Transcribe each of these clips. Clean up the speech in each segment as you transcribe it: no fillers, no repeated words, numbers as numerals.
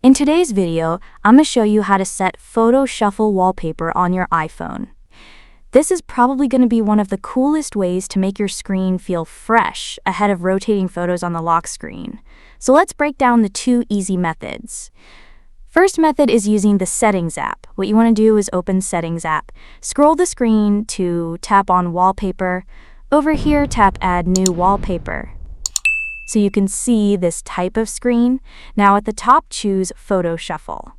In today's video, I'm going to show you how to set Photo Shuffle Wallpaper on your iPhone. This is probably going to be one of the coolest ways to make your screen feel fresh ahead of rotating photos on the lock screen. So let's break down the two easy methods. First method is using the Settings app. What you want to do is open Settings app, scroll the screen to tap on Wallpaper. Over here, tap Add New Wallpaper. So you can see this type of screen. Now at the top, choose Photo Shuffle.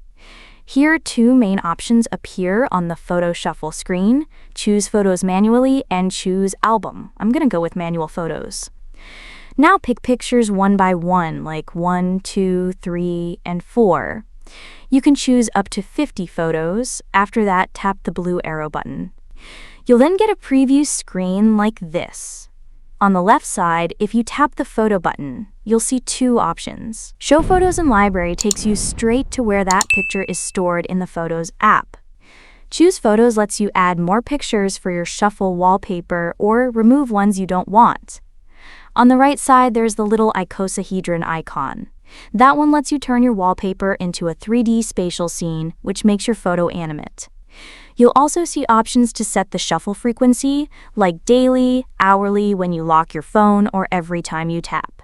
Here, two main options appear on the Photo Shuffle screen. Choose Photos manually and choose Album. I'm going to go with Manual Photos. Now pick pictures one by one, like 1, 2, 3, and 4. You can choose up to 50 photos. After that, tap the blue arrow button. You'll then get a preview screen like this. On the left side, if you tap the photo button, you'll see two options. Show Photos in Library takes you straight to where that picture is stored in the Photos app. Choose Photos lets you add more pictures for your shuffle wallpaper or remove ones you don't want. On the right side, there's the little icosahedron icon. That one lets you turn your wallpaper into a 3D spatial scene, which makes your photo animate. You'll also see options to set the shuffle frequency, like daily, hourly when you lock your phone, or every time you tap.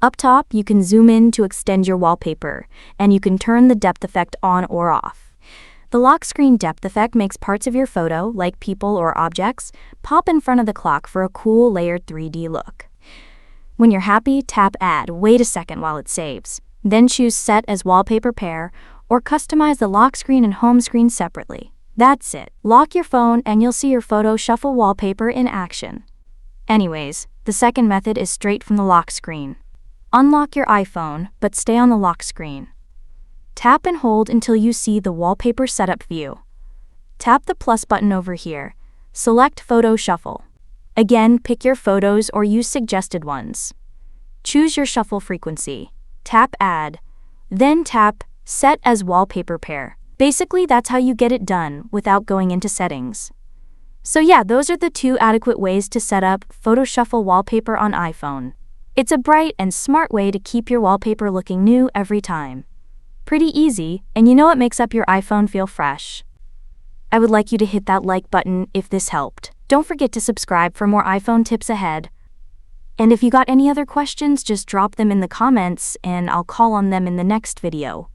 Up top, you can zoom in to extend your wallpaper, and you can turn the depth effect on or off. The lock screen depth effect makes parts of your photo, like people or objects, pop in front of the clock for a cool layered 3D look. When you're happy, tap Add. Wait a second while it saves. Then choose Set as Wallpaper Pair, or customize the lock screen and home screen separately. That's it. Lock your phone and you'll see your Photo Shuffle wallpaper in action. Anyways, the second method is straight from the lock screen. Unlock your iPhone, but stay on the lock screen. Tap and hold until you see the wallpaper setup view. Tap the plus button over here. Select Photo Shuffle. Again, pick your photos or use suggested ones. Choose your shuffle frequency. Tap Add. Then tap Set as Wallpaper Pair. Basically, that's how you get it done without going into settings. So yeah, those are the two adequate ways to set up Photo Shuffle Wallpaper on iPhone. It's a bright and smart way to keep your wallpaper looking new every time. Pretty easy, and you know it makes up your iPhone feel fresh. I would like you to hit that like button if this helped. Don't forget to subscribe for more iPhone tips ahead. And if you got any other questions, just drop them in the comments and I'll call on them in the next video.